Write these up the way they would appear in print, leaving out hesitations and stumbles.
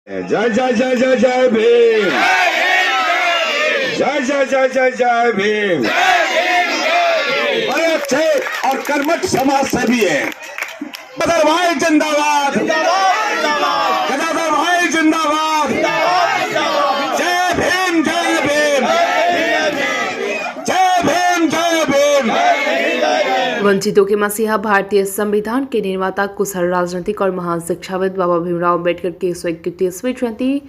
जय जय जय जय जय भीम, जय जय जय जय जय भीम। बड़े अच्छे और कर्मठ समाज सेवी है। गदर भाई जिंदाबाद, गदाधर भाई जिंदाबाद। जय भीम, जय भीम, जय भीम, जय भीम। वंचितों के मसीहा भारतीय संविधान के निर्माता, कुशल राजनीतिक और महान शिक्षाविद बाबा भीमराव अम्बेडकर की 121वीं जयंती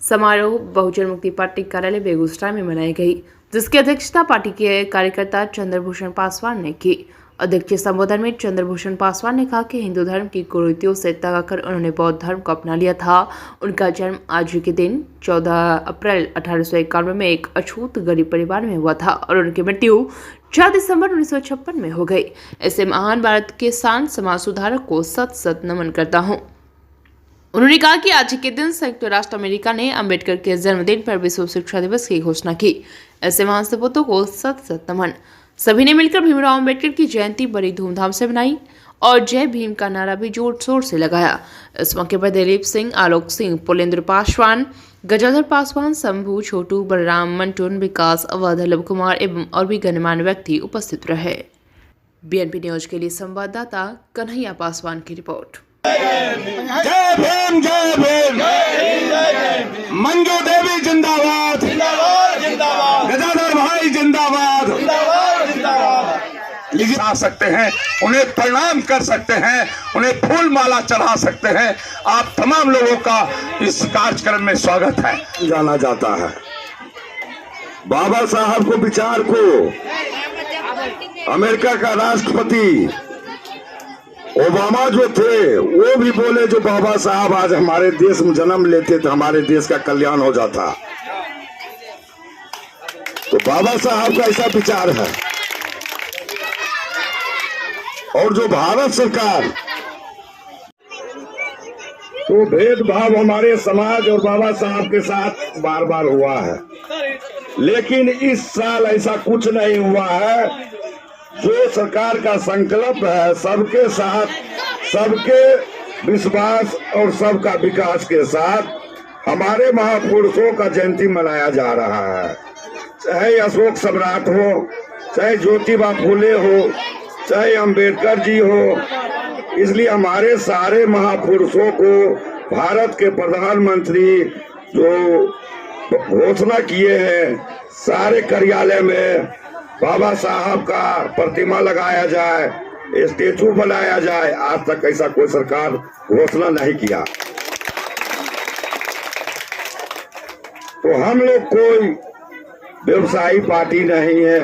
समारोह बहुजन मुक्ति पार्टी कार्यालय बेगूसराय में मनाई गई, जिसकी अध्यक्षता पार्टी के कार्यकर्ता चंद्रभूषण पासवान ने की। अध्यक्षीय संबोधन में चंद्रभूषण पासवान ने कहा कि हिंदू धर्म की कुरीतियों से तंग आकर उन्होंने बौद्ध धर्म को अपना लिया था। उनका जन्म आज ही के दिन 14 अप्रैल 1891 में एक अछूत गरीब परिवार में हुआ था और उनकी मृत्यु 4 दिसंबर 1956 में हो गई। ऐसे महान भारत के शान समाज सुधारक को सत सत नमन करता हूँ। उन्होंने कहा कि आज के दिन संयुक्त राष्ट्र अमेरिका ने अंबेडकर के जन्मदिन पर विश्व शिक्षा दिवस की घोषणा की। ऐसे महान सपूतों को सत सत नमन। सभी ने मिलकर भीमराव अम्बेडकर की जयंती बड़ी धूमधाम से मनाई और जय भीम का नारा भी जोर शोर से लगाया। इस मौके पर दिलीप सिंह, आलोक सिंह, पुलेंद्र पासवान, गजाधर पासवान, शंभू, छोटू, बलराम, मंटून, विकास, अवध, लव कुमार एवं और भी गणमान्य व्यक्ति उपस्थित रहे। बीएनपी न्यूज के लिए संवाददाता कन्हैया पासवान की रिपोर्ट। जय भीम, जय भीम। मंजू देवी जिंदाबाद, गजाधर भाई जिंदाबाद। लीजिए आ सकते हैं, उन्हें प्रणाम कर सकते हैं, उन्हें फूल माला चढ़ा सकते हैं। आप तमाम लोगों का इस कार्यक्रम में स्वागत है। जाना जाता है बाबा साहब को, विचार को अमेरिका का राष्ट्रपति ओबामा जो थे वो भी बोले, जो बाबा साहब आज हमारे देश में जन्म लेते तो हमारे देश का कल्याण हो जाता। तो बाबा साहब का ऐसा विचार है। और जो भारत सरकार, तो भेदभाव हमारे समाज और बाबा साहब के साथ बार बार हुआ है, लेकिन इस साल ऐसा कुछ नहीं हुआ है। जो सरकार का संकल्प है, सबके साथ, सबके विश्वास और सबका विकास के साथ हमारे महापुरुषों का जयंती मनाया जा रहा है। चाहे अशोक सम्राट हो, चाहे ज्योतिबा फूले हो, चाहे अंबेडकर जी हो। इसलिए हमारे सारे महापुरुषों को भारत के प्रधानमंत्री जो घोषणा किए हैं, सारे कार्यालय में बाबा साहब का प्रतिमा लगाया जाए, स्टेचू बनाया जाए। आज तक ऐसा कोई सरकार घोषणा नहीं किया। तो हम लोग कोई व्यवसायी पार्टी नहीं है,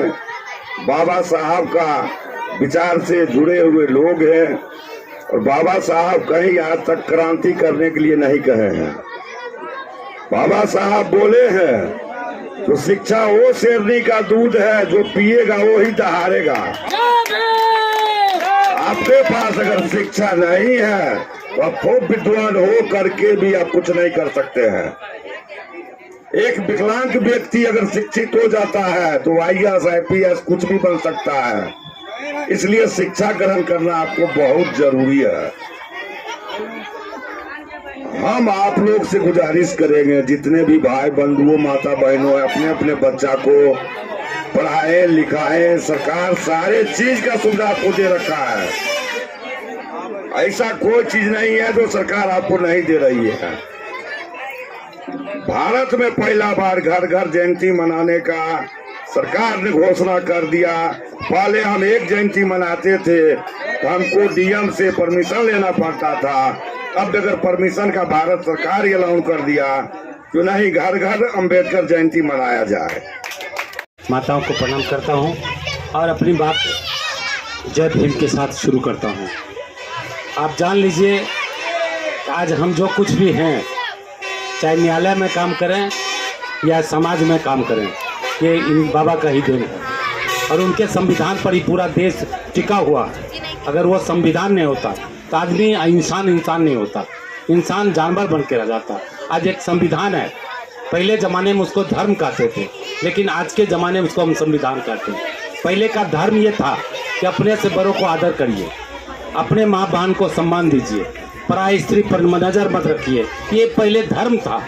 बाबा साहब का विचार से जुड़े हुए लोग हैं। और बाबा साहब कहीं आज तक क्रांति करने के लिए नहीं कहे हैं। बाबा साहब बोले हैं, तो शिक्षा वो शेरनी का दूध है, जो पिएगा वो ही दहाड़ेगा। आपके पास अगर शिक्षा नहीं है तो आप खूब विद्वान हो करके भी आप कुछ नहीं कर सकते हैं। एक विकलांग व्यक्ति अगर शिक्षित हो जाता है तो IAS, IPS कुछ भी बन सकता है। इसलिए शिक्षा ग्रहण करना आपको बहुत जरूरी है। हम आप लोग से गुजारिश करेंगे, जितने भी भाई बंधुओं, माता बहनों है, अपने अपने बच्चा को पढ़ाए लिखाए। सरकार सारे चीज का सुविधा आपको दे रखा है। ऐसा कोई चीज नहीं है जो सरकार आपको नहीं दे रही है। भारत में पहला बार घर घर जयंती मनाने का सरकार ने घोषणा कर दिया। पहले हम एक जयंती मनाते थे तो हमको DM से परमिशन लेना पड़ता था। अब अगर परमिशन का भारत सरकार ऐलान कर दिया तो नहीं, घर घर अंबेडकर जयंती मनाया जाए। माताओं को प्रणाम करता हूं और अपनी बात जय भीम के साथ शुरू करता हूं। आप जान लीजिए, आज हम जो कुछ भी हैं, चाहे न्यायालय में काम करें या समाज में काम करें, ये इन बाबा का ही देन है। और उनके संविधान पर ही पूरा देश टिका हुआ है। अगर वो संविधान नहीं होता तो आदमी इंसान नहीं होता, इंसान जानवर बन के रह जाता। आज एक संविधान है। पहले ज़माने में उसको धर्म कहते थे, लेकिन आज के ज़माने में उसको हम संविधान कहते हैं। पहले का धर्म ये था कि अपने से बड़ों को आदर करिए, अपने माँ बहन को सम्मान दीजिए, पराई स्त्री पर नजर मत रखिए। ये पहले धर्म था,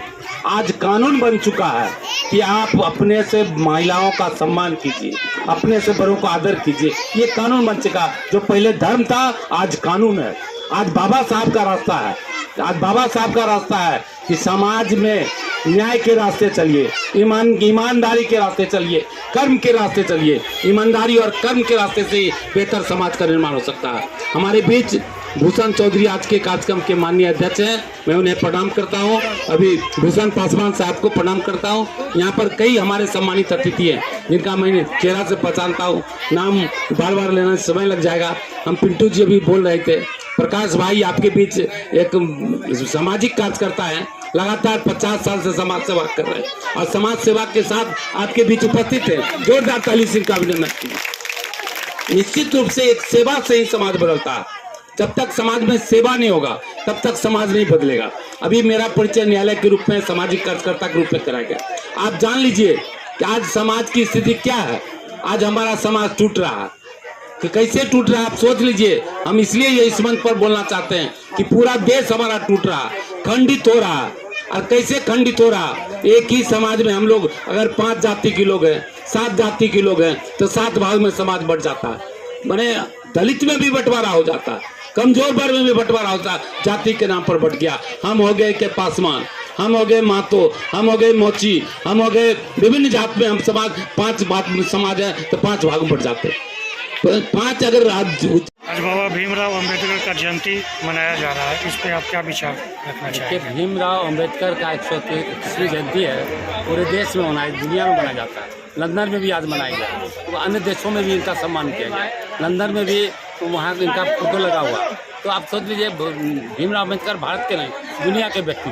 आज कानून बन चुका है कि आप अपने से महिलाओं का सम्मान कीजिए, अपने से बड़ों को आदर कीजिए। ये कानून बन चुका, जो पहले धर्म था आज कानून है। आज बाबा साहब का रास्ता है, आज बाबा साहब का रास्ता है कि समाज में न्याय के रास्ते चलिए, ईमानदारी के रास्ते चलिए, कर्म के रास्ते चलिए। ईमानदारी और कर्म के रास्ते से ही बेहतर समाज का निर्माण हो सकता है। हमारे बीच भूषण चौधरी आज के कार्यक्रम के माननीय अध्यक्ष हैं, मैं उन्हें प्रणाम करता हूं। अभी भूषण पासवान साहब को प्रणाम करता हूं। यहाँ पर कई हमारे सम्मानित अतिथि हैं जिनका मैं चेहरा से पहचानता हूं, नाम बार बार लेना समय लग जाएगा। हम पिंटू जी अभी बोल रहे थे, प्रकाश भाई आपके बीच एक सामाजिक कार्यकर्ता है, लगातार 50 साल से समाज सेवा कर रहे हैं और समाज सेवा के साथ आपके बीच उपस्थित है। जोरदार ताली से इनका अभिनंदन कीजिए। निश्चित रूप से एक सेवा से ही समाज बदलता है। जब तक समाज में सेवा नहीं होगा तब तक समाज नहीं बदलेगा। अभी मेरा परिचय न्यायालय के रूप में, सामाजिक कार्यकर्ता के रूप में कराया गया। आप जान लीजिए कि आज समाज की स्थिति क्या है। आज हमारा समाज टूट रहा है, कि कैसे टूट रहा है आप सोच लीजिए। हम इसलिए ये इस मंच पर बोलना चाहते हैं कि पूरा देश हमारा टूट रहा, खंडित हो रहा। और कैसे खंडित हो रहा? एक ही समाज में हम लोग अगर 5 जाति के लोग हैं, 7 जाति के लोग हैं, तो 7 भाग में समाज बढ़ जाता है। माने दलित में भी बंटवारा हो जाता है, कमजोर वर्ग में भी बंटवारा होता है, जाति के नाम पर बट गया। हम हो गए के पासवान, हम हो गए मातो, हम हो गए मोची, हम हो गए विभिन्न जात में। हम समाज 5 भाग में समाज है तो 5 भाग में बढ़ जाते हैं। 5 अगर आज बाबा भीमराव अंबेडकर का जयंती मनाया जा रहा है, इस पे आप क्या विचार रखना चाहेंगे? भीमराव अंबेडकर का 133वीं जयंती है, पूरे देश में मनाई, दुनिया में मनाया जाता है। लंदन में भी आज मनाई गया, तो अन्य देशों में भी इनका सम्मान किया गया। लंदन में भी तो वहाँ इनका फोटो लगा हुआ। तो आप सोच लीजिए, भीमराव अंबेडकर भारत के नहीं दुनिया के व्यक्ति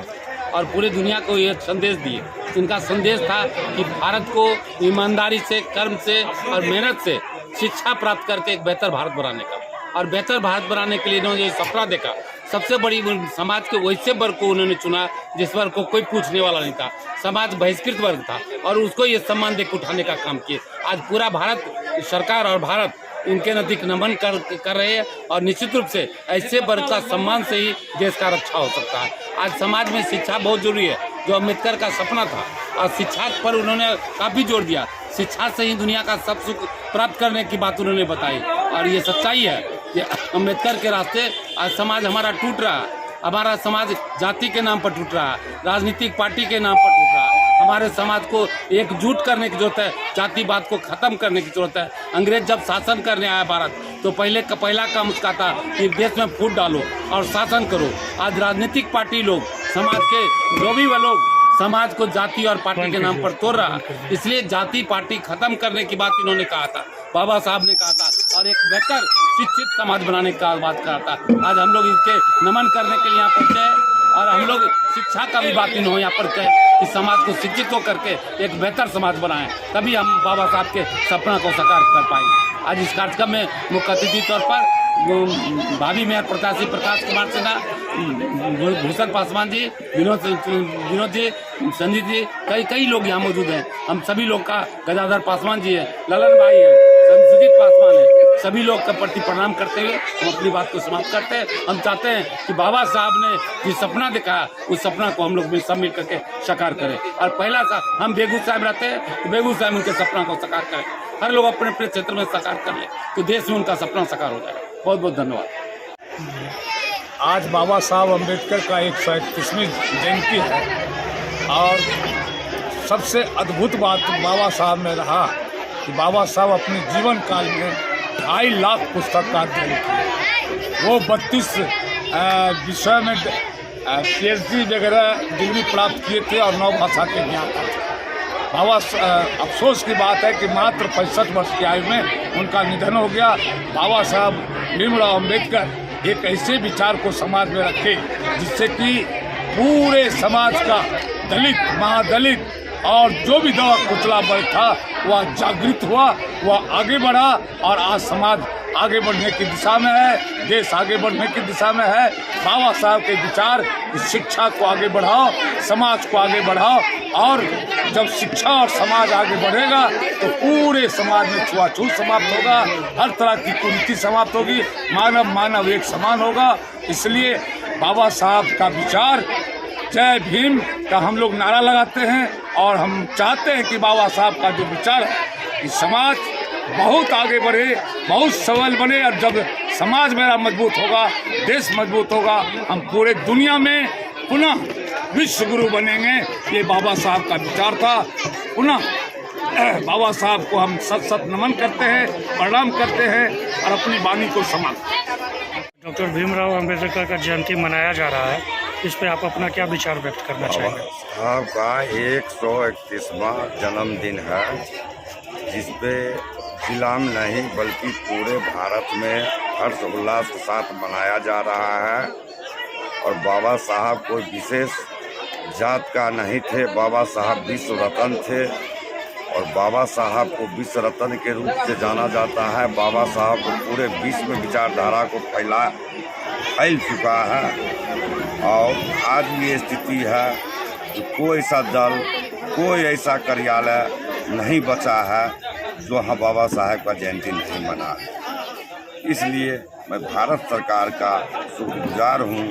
और पूरे दुनिया को ये संदेश दिए। इनका संदेश था कि भारत को ईमानदारी से, कर्म से और मेहनत से शिक्षा प्राप्त करके एक बेहतर भारत बनाने का, और बेहतर भारत बनाने के लिए इन्होंने ये सपना देखा। सबसे बड़ी समाज के वैसे वर्ग को उन्होंने चुना जिस वर्ग को कोई पूछने वाला नहीं था, समाज बहिष्कृत वर्ग था, और उसको ये सम्मान देकर उठाने का काम किए। आज पूरा भारत सरकार और भारत इनके नजदीक नमन कर रहे हैं, और निश्चित रूप से ऐसे वर्ग का सम्मान से ही देश का रक्षा हो सकता है। आज समाज में शिक्षा बहुत जरूरी है, जो अम्बेडकर का सपना था, और शिक्षा पर उन्होंने काफ़ी जोर दिया। शिक्षा से ही दुनिया का सब सुख प्राप्त करने की बात उन्होंने बताई, और ये सच्चाई है कि अम्बेडकर के रास्ते आज समाज हमारा टूट रहा है। हमारा समाज जाति के नाम पर टूट रहा है, राजनीतिक पार्टी के नाम पर टूट रहा है। हमारे समाज को एकजुट करने की जरूरत है, जातिवाद को खत्म करने की जरूरत है। अंग्रेज जब शासन करने आया भारत, तो पहला काम उसका था कि देश में फूट डालो और शासन करो। आज राजनीतिक पार्टी लोग, समाज के जो भी वो लोग समाज को जाति और पार्टी के नाम पर तोड़ रहा, इसलिए जाति पार्टी खत्म करने की बात इन्होंने कहा था, बाबा साहब ने कहा था, और एक बेहतर शिक्षित समाज बनाने का बात कहा था। आज हम लोग इसके नमन करने के लिए यहाँ पहुँचे हैं, और हम लोग शिक्षा का भी बात इन्होंने यहाँ पर कहे कि समाज को शिक्षित होकर के एक बेहतर समाज बनाएं, तभी हम बाबा साहब के सपना को साकार कर पाएंगे। आज इस कार्यक्रम में मुख्य अतिथि तौर पर भावी मेयर प्रत्याशी प्रकाश कुमार सिन्हा, भूषण पासवान जी, विनोद जी, संजीत जी, कई लोग यहाँ मौजूद हैं। हम सभी लोग का, गजाधर पासवान जी है, ललन भाई है, सुजीत पासवान है, सभी लोग का प्रति प्रणाम करते हुए हम अपनी बात को समाप्त करते हैं। हम चाहते हैं कि बाबा साहब ने जो सपना देखा, उस सपना को हम लोग सब मिल करके साकार करें। और पहला सा हम बेगूसराय में रहते हैं, तो बेगूसराय में उनके सपना को साकार करें। हर लोग अपने अपने क्षेत्र में साकार कर ले, तो देश में उनका सपना साकार हो जाए। बहुत बहुत धन्यवाद। आज बाबा साहब अम्बेडकर का 131वीं जयंती है, और सबसे अद्भुत बात बाबा साहब में रहा कि बाबा साहब अपने जीवन काल में 2.5 लाख पुस्तक का अध्ययन किए। वो 32 विषय में PhD वगैरह डिग्री प्राप्त किए थे, और 9 भाषा के ज्ञाता थे। बाबा अफसोस की बात है कि मात्र 65 वर्ष की आयु में उनका निधन हो गया। बाबा साहब भीमराव अम्बेडकर एक ऐसे विचार को समाज में रखे जिससे कि पूरे समाज का दलित, महादलित और जो भी दवा कुचला वर्ग था वह जागृत हुआ, वह आगे बढ़ा, और आज समाज आगे बढ़ने की दिशा में है, देश आगे बढ़ने की दिशा में है। बाबा साहब के विचार शिक्षा को आगे बढ़ाओ, समाज को आगे बढ़ाओ, और जब शिक्षा और समाज आगे बढ़ेगा तो पूरे समाज में छुआछूत समाप्त होगा, हर तरह की कुरीति समाप्त होगी, मानव एक समान होगा। इसलिए बाबा साहब का विचार जय भीम का हम लोग नारा लगाते हैं और हम चाहते हैं कि बाबा साहब का जो विचार है कि समाज बहुत आगे बढ़े, बहुत सबल बने, और जब समाज मेरा मजबूत होगा, देश मजबूत होगा, हम पूरे दुनिया में पुनः विश्व गुरु बनेंगे। ये बाबा साहब का विचार था। पुनः बाबा साहब को हम सत सत नमन करते हैं, प्रणाम करते हैं और अपनी वाणी को समाप्त। डॉक्टर भीमराव अंबेडकर का जयंती मनाया जा रहा है, इस पे आप अपना क्या विचार व्यक्त करना चाहेंगे? साहब का 131वां जन्मदिन है, जिसपे जिला में नहीं बल्कि पूरे भारत में हर्ष उल्लास के साथ मनाया जा रहा है। और बाबा साहब कोई विशेष जात का नहीं थे, बाबा साहब विश्व रत्न थे और बाबा साहब को विश्व रत्न के रूप से जाना जाता है। बाबा साहब को पूरे विश्व में विचारधारा को फैल चुका है और आज भी स्थिति है कि कोई ऐसा दल, कोई ऐसा कार्यालय नहीं बचा है जो हाँ बाबा साहब का जयंती नहीं मना है। इसलिए मैं भारत सरकार का शुक्रगुजार हूँ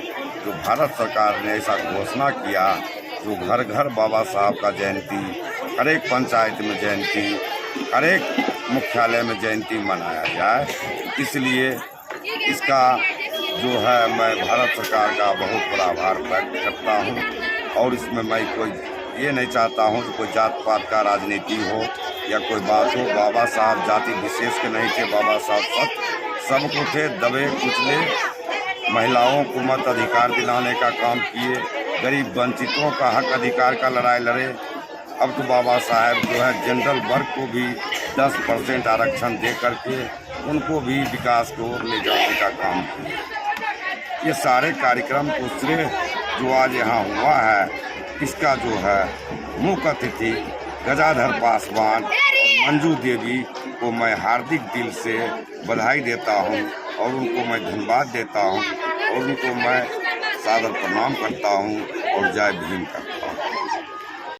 जो भारत सरकार ने ऐसा घोषणा किया जो घर घर बाबा साहब का जयंती, हर एक पंचायत में जयंती, हर एक मुख्यालय में जयंती मनाया जाए। इसलिए इसका जो है मैं भारत सरकार का बहुत बड़ा आभार व्यक्त करता हूँ। और इसमें मैं कोई ये नहीं चाहता हूँ कि कोई जात पात का राजनीति हो या कोई बात हो। बाबा साहब जाति विशेष के नहीं थे, बाबा साहब सबको थे, दबे कुचले महिलाओं को मत अधिकार दिलाने का काम किए, गरीब वंचितों का हक अधिकार का लड़ाई लड़े। अब तो बाबा साहब जो है जनरल वर्ग को भी 10% आरक्षण दे करके उनको भी विकास को ले जाने का काम किया। ये सारे कार्यक्रम को श्रेय जो आज यहाँ हुआ है, इसका जो है मुख्य अतिथि गजाधर पासवान और मंजू देवी को मैं हार्दिक दिल से बधाई देता हूँ और उनको मैं धन्यवाद देता हूँ और उनको मैं सादर प्रणाम करता हूँ और जय भीम करता हूँ।